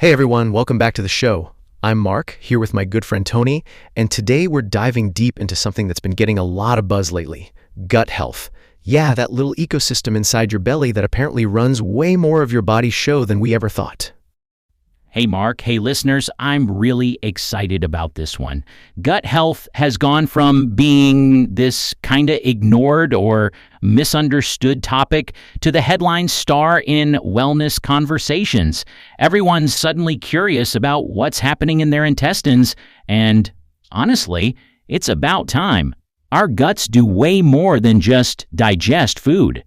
Hey everyone, welcome back to the show. I'm Mark, here with my good friend Tony, and today we're diving deep into something that's been getting a lot of buzz lately: gut health. Yeah, that little ecosystem inside your belly that apparently runs way more of your body's show than we ever thought. Hey Mark, hey listeners, I'm really excited about this one. Gut health has gone from being this kinda ignored or misunderstood topic to the headline star in wellness conversations. Everyone's suddenly curious about what's happening in their intestines, and honestly, it's about time. Our guts do way more than just digest food.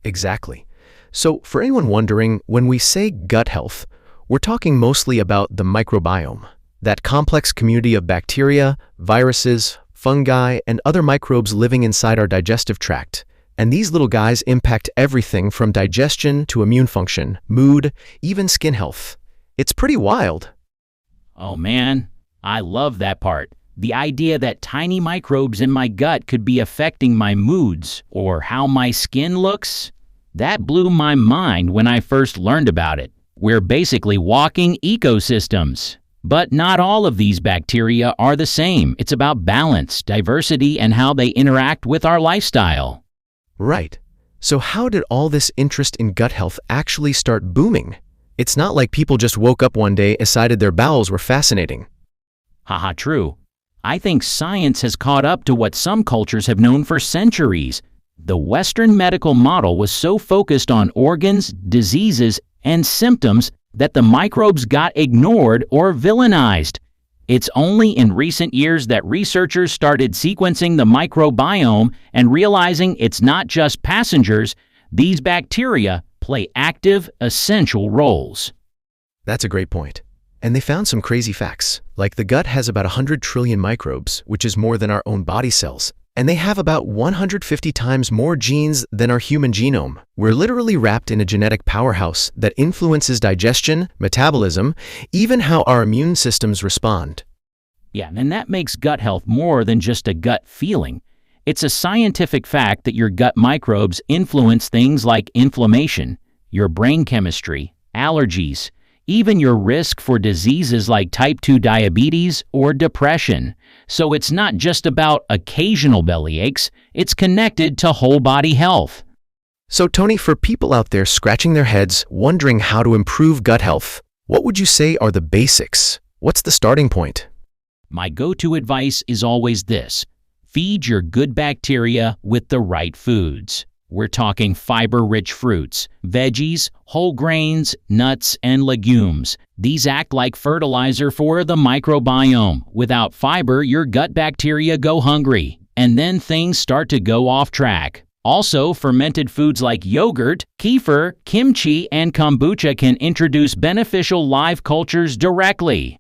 Exactly. So for anyone wondering, when we say gut health, we're talking mostly about the microbiome, that complex community of bacteria, viruses, fungi, and other microbes living inside our digestive tract. And these little guys impact everything from digestion to immune function, mood, even skin health. It's pretty wild. Oh man, I love that part. The idea that tiny microbes in my gut could be affecting my moods or how my skin looks, that blew my mind when I first learned about it. We're basically walking ecosystems. But not all of these bacteria are the same. It's about balance, diversity, and how they interact with our lifestyle. Right. So how did all this interest in gut health actually start booming? It's not like people just woke up one day and decided their bowels were fascinating. Haha, true. I think science has caught up to what some cultures have known for centuries. The Western medical model was so focused on organs, diseases, and symptoms that the microbes got ignored or villainized. It's only in recent years that researchers started sequencing the microbiome and realizing it's not just passengers. These bacteria play active, essential roles. That's a great point. And they found some crazy facts, like the gut has about 100 trillion microbes, which is more than our own body cells. And they have about 150 times more genes than our human genome. We're literally wrapped in a genetic powerhouse that influences digestion, metabolism, even how our immune systems respond. Yeah, and that makes gut health more than just a gut feeling. It's a scientific fact that your gut microbes influence things like inflammation, your brain chemistry, allergies, even your risk for diseases like type 2 diabetes or depression. So it's not just about occasional belly aches, it's connected to whole body health. So Tony, for people out there scratching their heads, wondering how to improve gut health, what would you say are the basics? What's the starting point? My go-to advice is always this: feed your good bacteria with the right foods. We're talking fiber-rich fruits, veggies, whole grains, nuts, and legumes. These act like fertilizer for the microbiome. Without fiber, your gut bacteria go hungry, and then things start to go off track. Also, fermented foods like yogurt, kefir, kimchi, and kombucha can introduce beneficial live cultures directly.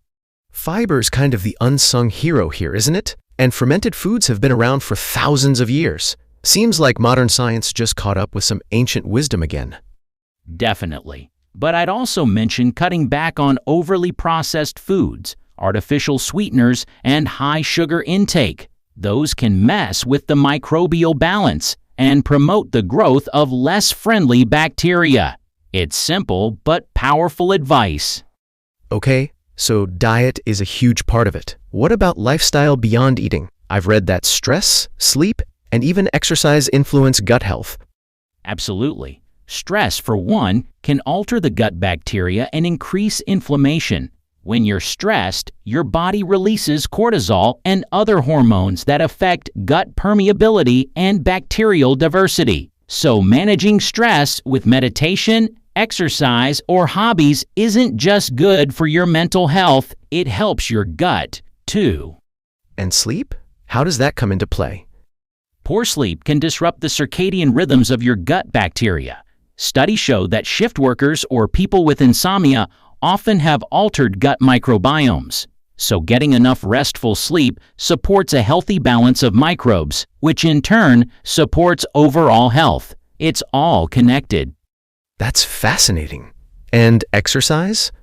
Fiber's kind of the unsung hero here, isn't it? And fermented foods have been around for thousands of years. Seems like modern science just caught up with some ancient wisdom again. Definitely. But I'd also mention cutting back on overly processed foods, artificial sweeteners, and high sugar intake. Those can mess with the microbial balance and promote the growth of less friendly bacteria. It's simple but powerful advice. Okay, so diet is a huge part of it. What about lifestyle beyond eating? I've read that stress, sleep, and even exercise influence gut health. Absolutely. Stress, for one, can alter the gut bacteria and increase inflammation. When you're stressed, your body releases cortisol and other hormones that affect gut permeability and bacterial diversity. So managing stress with meditation, exercise, or hobbies isn't just good for your mental health, it helps your gut, too. And sleep? How does that come into play? Poor sleep can disrupt the circadian rhythms of your gut bacteria. Studies show that shift workers or people with insomnia often have altered gut microbiomes. So getting enough restful sleep supports a healthy balance of microbes, which in turn supports overall health. It's all connected. That's fascinating. And exercise?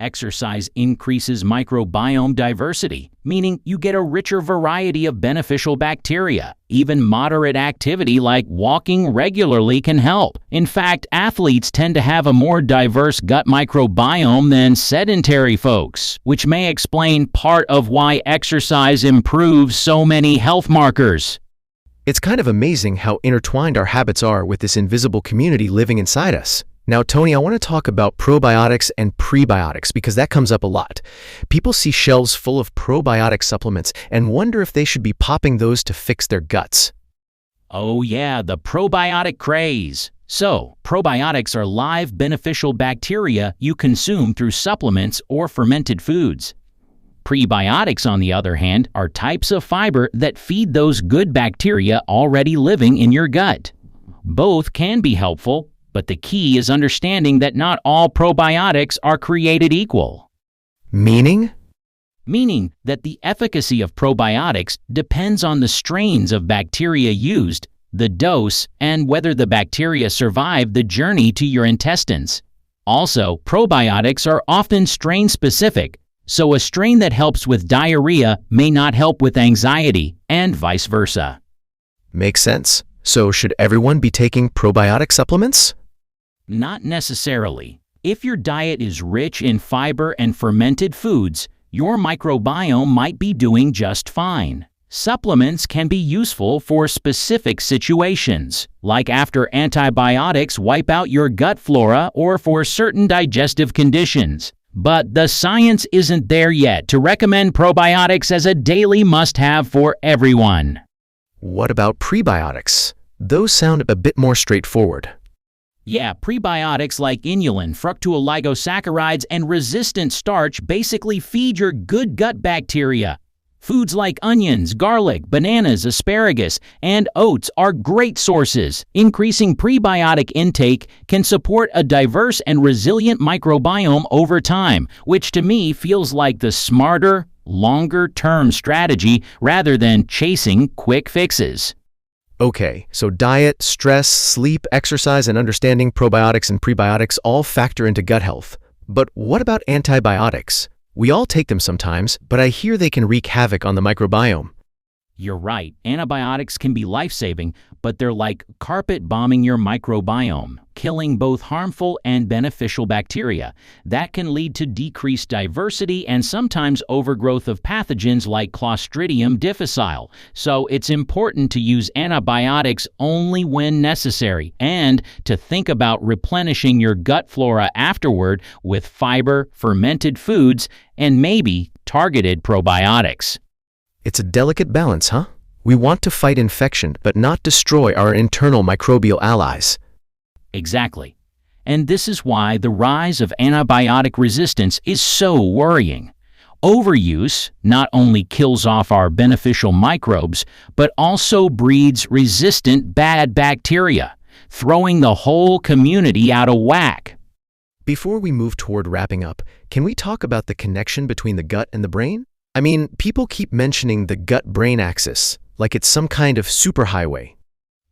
Exercise increases microbiome diversity, meaning you get a richer variety of beneficial bacteria. Even moderate activity like walking regularly can help. In fact, athletes tend to have a more diverse gut microbiome than sedentary folks, which may explain part of why exercise improves so many health markers. It's kind of amazing how intertwined our habits are with this invisible community living inside us. Now, Tony, I want to talk about probiotics and prebiotics because that comes up a lot. People see shelves full of probiotic supplements and wonder if they should be popping those to fix their guts. Oh yeah, the probiotic craze. So, probiotics are live beneficial bacteria you consume through supplements or fermented foods. Prebiotics, on the other hand, are types of fiber that feed those good bacteria already living in your gut. Both can be helpful, but the key is understanding that not all probiotics are created equal. Meaning? Meaning that the efficacy of probiotics depends on the strains of bacteria used, the dose, and whether the bacteria survive the journey to your intestines. Also, probiotics are often strain-specific, so a strain that helps with diarrhea may not help with anxiety, and vice versa. Makes sense. So should everyone be taking probiotic supplements? Not necessarily. If your diet is rich in fiber and fermented foods, your microbiome might be doing just fine. Supplements can be useful for specific situations, like after antibiotics wipe out your gut flora or for certain digestive conditions. But the science isn't there yet to recommend probiotics as a daily must-have for everyone. What about prebiotics? Those sound a bit more straightforward. Yeah, prebiotics like inulin, fructooligosaccharides, and resistant starch basically feed your good gut bacteria. Foods like onions, garlic, bananas, asparagus, and oats are great sources. Increasing prebiotic intake can support a diverse and resilient microbiome over time, which to me feels like the smarter, longer-term strategy rather than chasing quick fixes. Okay, so diet, stress, sleep, exercise, and understanding probiotics and prebiotics all factor into gut health. But what about antibiotics? We all take them sometimes, but I hear they can wreak havoc on the microbiome. You're right, antibiotics can be life-saving, but they're like carpet bombing your microbiome, killing both harmful and beneficial bacteria. That can lead to decreased diversity and sometimes overgrowth of pathogens like Clostridium difficile. So it's important to use antibiotics only when necessary and to think about replenishing your gut flora afterward with fiber, fermented foods, and maybe targeted probiotics. It's a delicate balance, huh? We want to fight infection, but not destroy our internal microbial allies. Exactly. And this is why the rise of antibiotic resistance is so worrying. Overuse not only kills off our beneficial microbes, but also breeds resistant bad bacteria, throwing the whole community out of whack. Before we move toward wrapping up, can we talk about the connection between the gut and the brain? I mean, people keep mentioning the gut-brain axis, like it's some kind of superhighway.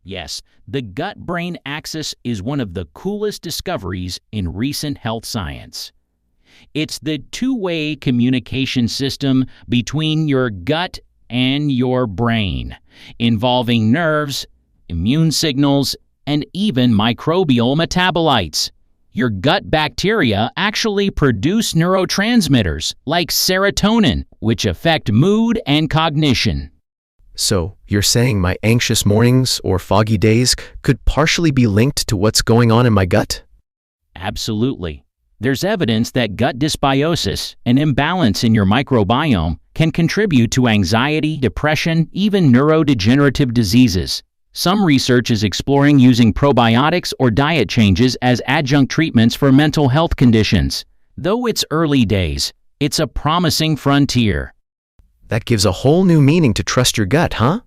Yes, the gut-brain axis is one of the coolest discoveries in recent health science. It's the two-way communication system between your gut and your brain, involving nerves, immune signals, and even microbial metabolites. Your gut bacteria actually produce neurotransmitters like serotonin, which affect mood and cognition. So, you're saying my anxious mornings or foggy days could partially be linked to what's going on in my gut? Absolutely. There's evidence that gut dysbiosis, an imbalance in your microbiome, can contribute to anxiety, depression, even neurodegenerative diseases. Some research is exploring using probiotics or diet changes as adjunct treatments for mental health conditions. Though it's early days, it's a promising frontier. That gives a whole new meaning to trust your gut, huh?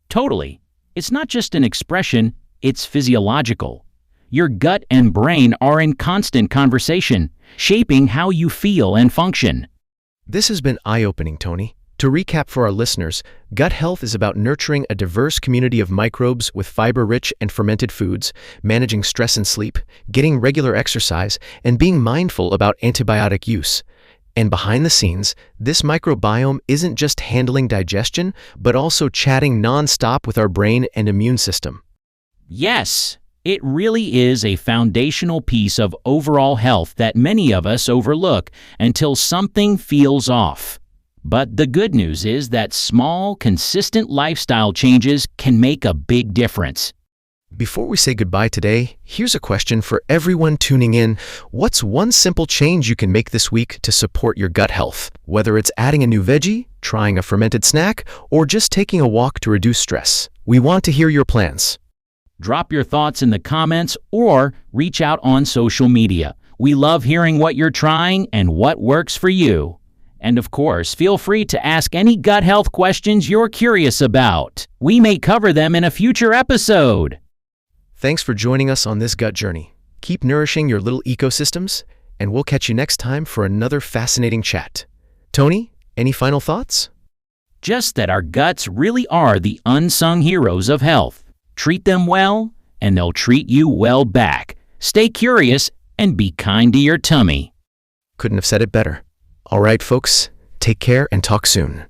Totally. It's not just an expression, it's physiological. Your gut and brain are in constant conversation, shaping how you feel and function. This has been eye-opening, Tony. To recap for our listeners, gut health is about nurturing a diverse community of microbes with fiber-rich and fermented foods, managing stress and sleep, getting regular exercise, and being mindful about antibiotic use. And behind the scenes, this microbiome isn't just handling digestion, but also chatting nonstop with our brain and immune system. Yes, it really is a foundational piece of overall health that many of us overlook until something feels off. But the good news is that small, consistent lifestyle changes can make a big difference. Before we say goodbye today, here's a question for everyone tuning in. What's one simple change you can make this week to support your gut health? Whether it's adding a new veggie, trying a fermented snack, or just taking a walk to reduce stress, we want to hear your plans. Drop your thoughts in the comments or reach out on social media. We love hearing what you're trying and what works for you. And of course, feel free to ask any gut health questions you're curious about. We may cover them in a future episode. Thanks for joining us on this gut journey. Keep nourishing your little ecosystems, and we'll catch you next time for another fascinating chat. Tony, any final thoughts? Just that our guts really are the unsung heroes of health. Treat them well, and they'll treat you well back. Stay curious and be kind to your tummy. Couldn't have said it better. All right, folks, take care and talk soon.